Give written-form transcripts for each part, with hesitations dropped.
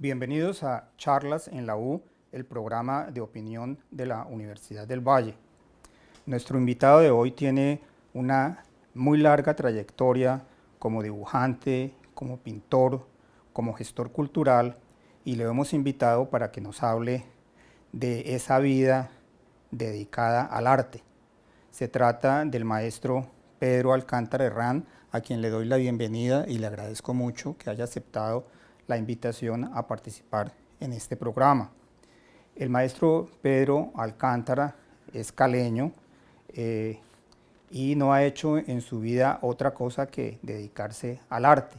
Bienvenidos a Charlas en la U, el programa de opinión de la Universidad del Valle. Nuestro invitado de hoy tiene una muy larga trayectoria como dibujante, como pintor, como gestor cultural, y le hemos invitado para que nos hable de esa vida dedicada al arte. Se trata del maestro Pedro Alcántara Herrán, a quien le doy la bienvenida y le agradezco mucho que haya aceptado la invitación a participar en este programa. El maestro Pedro Alcántara es caleño y no ha hecho en su vida otra cosa que dedicarse al arte.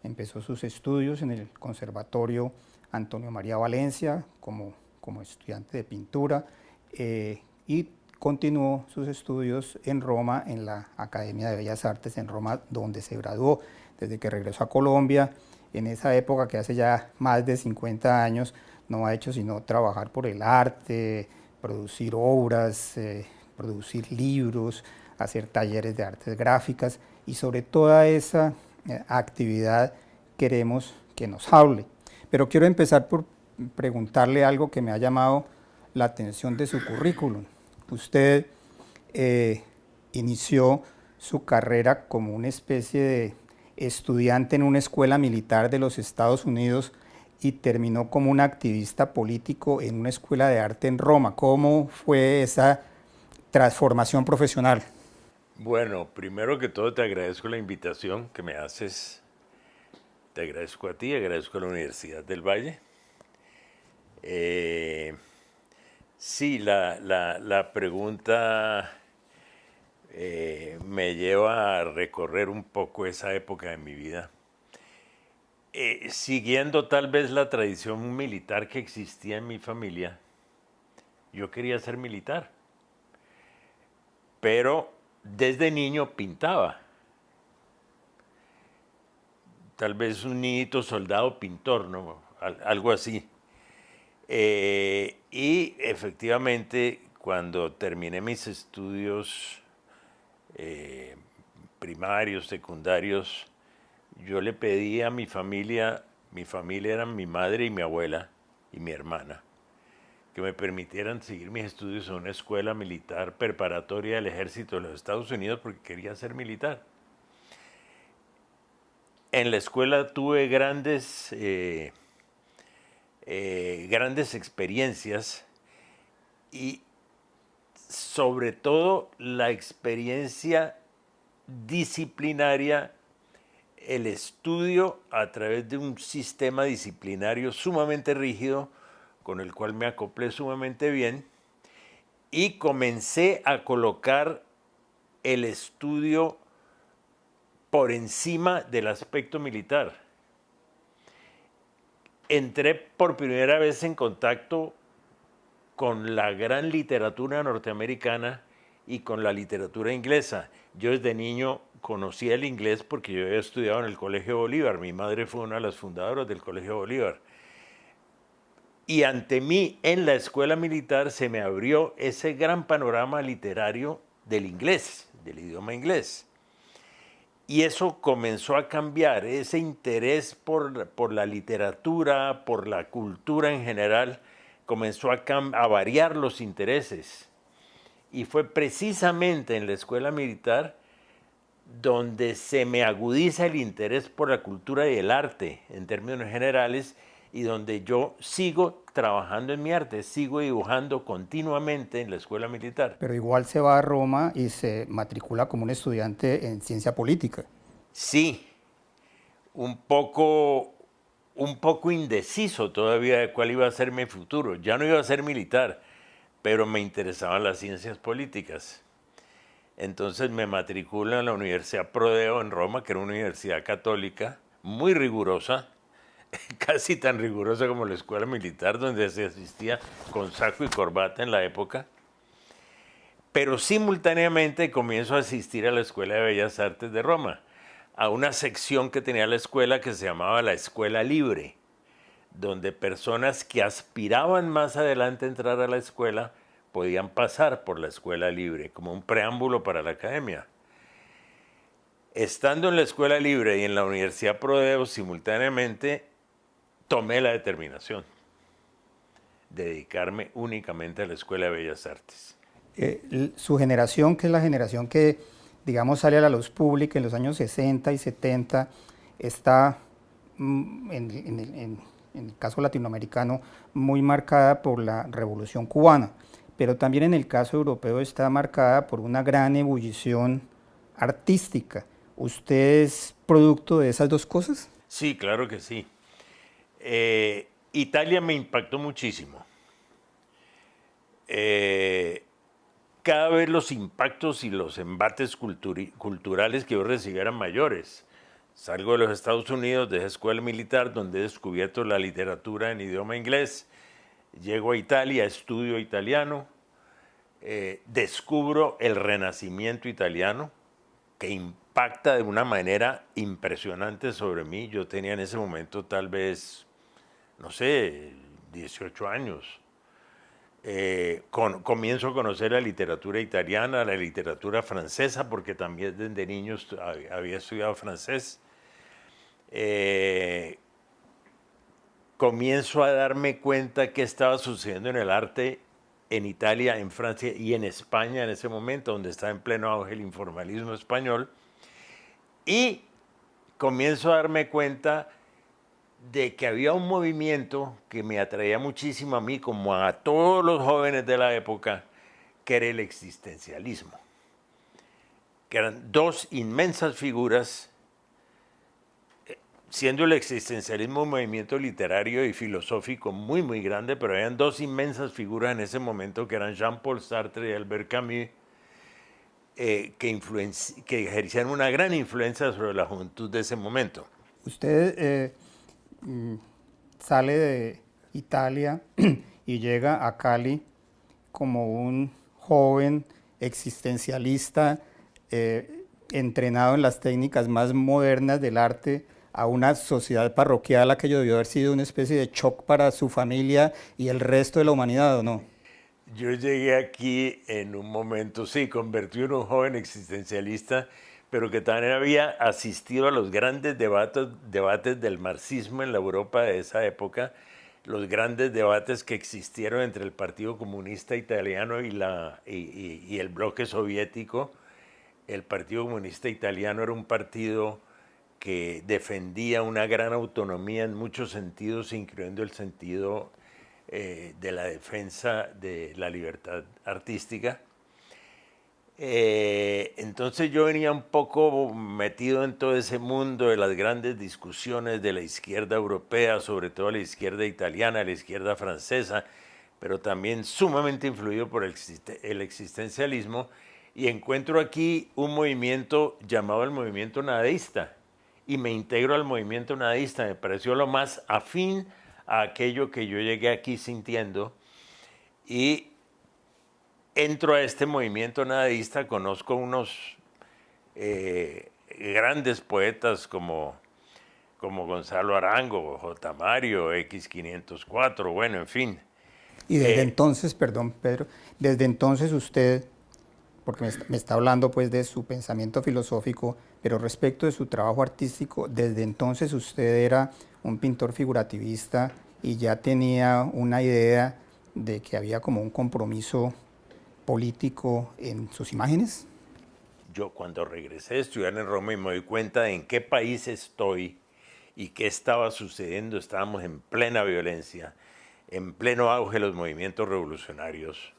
Empezó sus estudios en el Conservatorio Antonio María Valencia como estudiante de pintura y continuó sus estudios en Roma, en la Academia de Bellas Artes en Roma, donde se graduó. Desde que regresó a Colombia, en esa época que hace ya más de 50 años, no ha hecho sino trabajar por el arte, producir obras, producir libros, hacer talleres de artes gráficas, y sobre toda esa actividad queremos que nos hable. Pero quiero empezar por preguntarle algo que me ha llamado la atención de su currículum. Usted inició su carrera como una especie de estudiante en una escuela militar de los Estados Unidos y terminó como un activista político en una escuela de arte en Roma. ¿Cómo fue esa transformación profesional? Bueno, primero que todo te agradezco la invitación que me haces. Te agradezco a ti, agradezco a la Universidad del Valle. Sí, la pregunta me lleva a recorrer un poco esa época de mi vida. Siguiendo tal vez la tradición militar que existía en mi familia, yo quería ser militar, pero desde niño pintaba. Tal vez un niñito soldado pintor, ¿no? Algo así. Y efectivamente, cuando terminé mis estudios primarios, secundarios, yo le pedí a mi familia eran mi madre y mi abuela y mi hermana, que me permitieran seguir mis estudios en una escuela militar preparatoria del ejército de los Estados Unidos porque quería ser militar. En la escuela tuve grandes experiencias y sobre todo la experiencia disciplinaria, el estudio a través de un sistema disciplinario sumamente rígido con el cual me acoplé sumamente bien y comencé a colocar el estudio por encima del aspecto militar. Entré por primera vez en contacto con la gran literatura norteamericana y con la literatura inglesa. Yo desde niño conocía el inglés porque yo había estudiado en el Colegio Bolívar. Mi madre fue una de las fundadoras del Colegio Bolívar. Y ante mí, en la escuela militar, se me abrió ese gran panorama literario del inglés, del idioma inglés. Y eso comenzó a cambiar, ese interés por la literatura, por la cultura en general, comenzó a variar los intereses. Y fue precisamente en la escuela militar donde se me agudiza el interés por la cultura y el arte en términos generales y donde yo sigo trabajando en mi arte, sigo dibujando continuamente en la escuela militar. Pero igual se va a Roma y se matricula como un estudiante en ciencia política. Sí, un poco indeciso todavía de cuál iba a ser mi futuro. Ya no iba a ser militar, pero me interesaban las ciencias políticas. Entonces me matriculo en la Universidad Prodeo en Roma, que era una universidad católica, muy rigurosa, casi tan rigurosa como la escuela militar, donde se asistía con saco y corbata en la época. Pero simultáneamente comienzo a asistir a la Escuela de Bellas Artes de Roma, a una sección que tenía la escuela que se llamaba la Escuela Libre, donde personas que aspiraban más adelante a entrar a la escuela podían pasar por la Escuela Libre, como un preámbulo para la academia. Estando en la Escuela Libre y en la Universidad Prodeo simultáneamente, tomé la determinación de dedicarme únicamente a la Escuela de Bellas Artes. Su generación, que es la generación que, digamos, sale a la luz pública en los años 60 y 70, está, en el caso latinoamericano, muy marcada por la Revolución Cubana, pero también en el caso europeo está marcada por una gran ebullición artística. ¿Usted es producto de esas dos cosas? Sí, claro que sí. Italia me impactó muchísimo. Cada vez los impactos y los embates culturales que yo recibí eran mayores. Salgo de los Estados Unidos, de escuela militar, donde he descubierto la literatura en idioma inglés. Llego a Italia, estudio italiano, descubro el Renacimiento italiano, que impacta de una manera impresionante sobre mí. Yo tenía en ese momento tal vez, no sé, 18 años. Comienzo a conocer la literatura italiana, la literatura francesa, porque también desde niño había estudiado francés. Comienzo a darme cuenta qué estaba sucediendo en el arte en Italia, en Francia y en España en ese momento, donde estaba en pleno auge el informalismo español. Y comienzo a darme cuenta de que había un movimiento que me atraía muchísimo a mí, como a todos los jóvenes de la época, que era el existencialismo. Que eran dos inmensas figuras, siendo el existencialismo un movimiento literario y filosófico muy, muy grande, pero eran dos inmensas figuras en ese momento, que eran Jean-Paul Sartre y Albert Camus, que ejercían una gran influencia sobre la juventud de ese momento. Usted sale de Italia y llega a Cali como un joven existencialista entrenado en las técnicas más modernas del arte, a una sociedad parroquial. Aquello debió haber sido una especie de shock para su familia y el resto de la humanidad, ¿o no? Yo llegué aquí en un momento, sí, convertido en un joven existencialista, pero que también había asistido a los grandes debates del marxismo en la Europa de esa época, los grandes debates que existieron entre el Partido Comunista Italiano y el bloque soviético. El Partido Comunista Italiano era un partido que defendía una gran autonomía en muchos sentidos, incluyendo el sentido de la defensa de la libertad artística. Entonces yo venía un poco metido en todo ese mundo de las grandes discusiones de la izquierda europea, sobre todo la izquierda italiana, la izquierda francesa, pero también sumamente influido por el existencialismo, y encuentro aquí un movimiento llamado el movimiento nadaísta, y me integro al movimiento nadaísta. Me pareció lo más afín a aquello que yo llegué aquí sintiendo, y entro a este movimiento nadaísta. Conozco unos grandes poetas como Gonzalo Arango, J. Mario, X504, bueno, en fin. Y desde entonces, perdón Pedro, desde entonces usted, porque me está hablando pues de su pensamiento filosófico, pero respecto de su trabajo artístico, desde entonces usted era un pintor figurativista y ya tenía una idea de que había como un compromiso político en sus imágenes. Yo cuando regresé a estudiar en Roma y me doy cuenta de en qué país estoy y qué estaba sucediendo, estábamos en plena violencia, en pleno auge de los movimientos revolucionarios.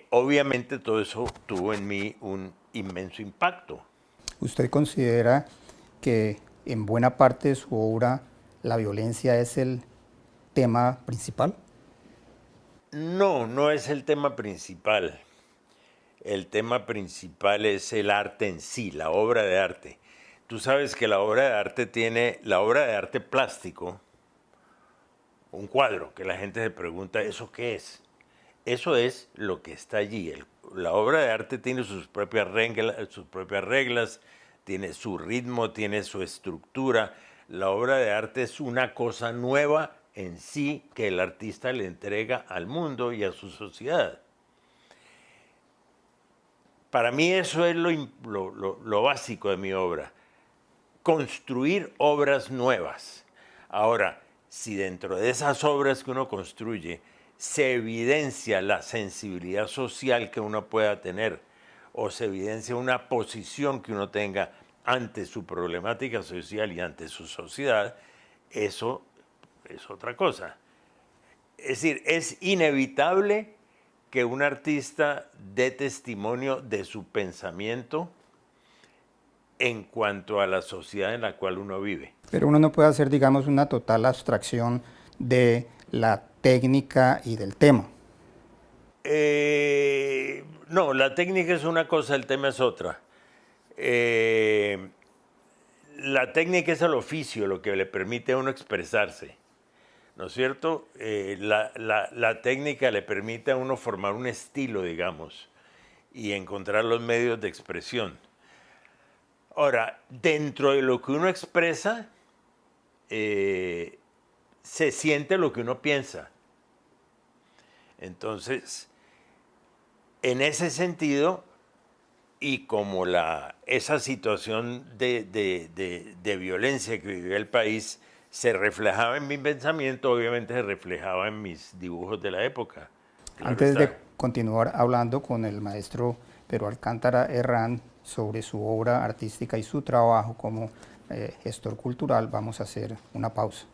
Obviamente todo eso tuvo en mí un inmenso impacto. ¿Usted considera que en buena parte de su obra la violencia es el tema principal? No, no es el tema principal. El tema principal es el arte en sí, la obra de arte. Tú sabes que la obra de arte plástico, un cuadro, que la gente se pregunta, ¿eso qué es? Eso es lo que está allí. La obra de arte tiene sus propias reglas, tiene su ritmo, tiene su estructura. La obra de arte es una cosa nueva en sí que el artista le entrega al mundo y a su sociedad. Para mí eso es lo básico de mi obra, construir obras nuevas. Ahora, si dentro de esas obras que uno construye se evidencia la sensibilidad social que uno pueda tener o se evidencia una posición que uno tenga ante su problemática social y ante su sociedad, eso es otra cosa. Es decir, es inevitable que un artista dé testimonio de su pensamiento en cuanto a la sociedad en la cual uno vive. Pero uno no puede hacer, digamos, una total abstracción de la técnica y del tema. No, la técnica es una cosa, el tema es otra. La técnica es el oficio, lo que le permite a uno expresarse, ¿no es cierto? La técnica le permite a uno formar un estilo, digamos, y encontrar los medios de expresión. Ahora, dentro de lo que uno expresa, se siente lo que uno piensa. Entonces, en ese sentido, y como esa situación de violencia que vivía el país se reflejaba en mi pensamiento, obviamente se reflejaba en mis dibujos de la época. Claro Antes está. de continuar hablando con el maestro Pedro Alcántara Herrán sobre su obra artística y su trabajo como gestor cultural, vamos a hacer una pausa.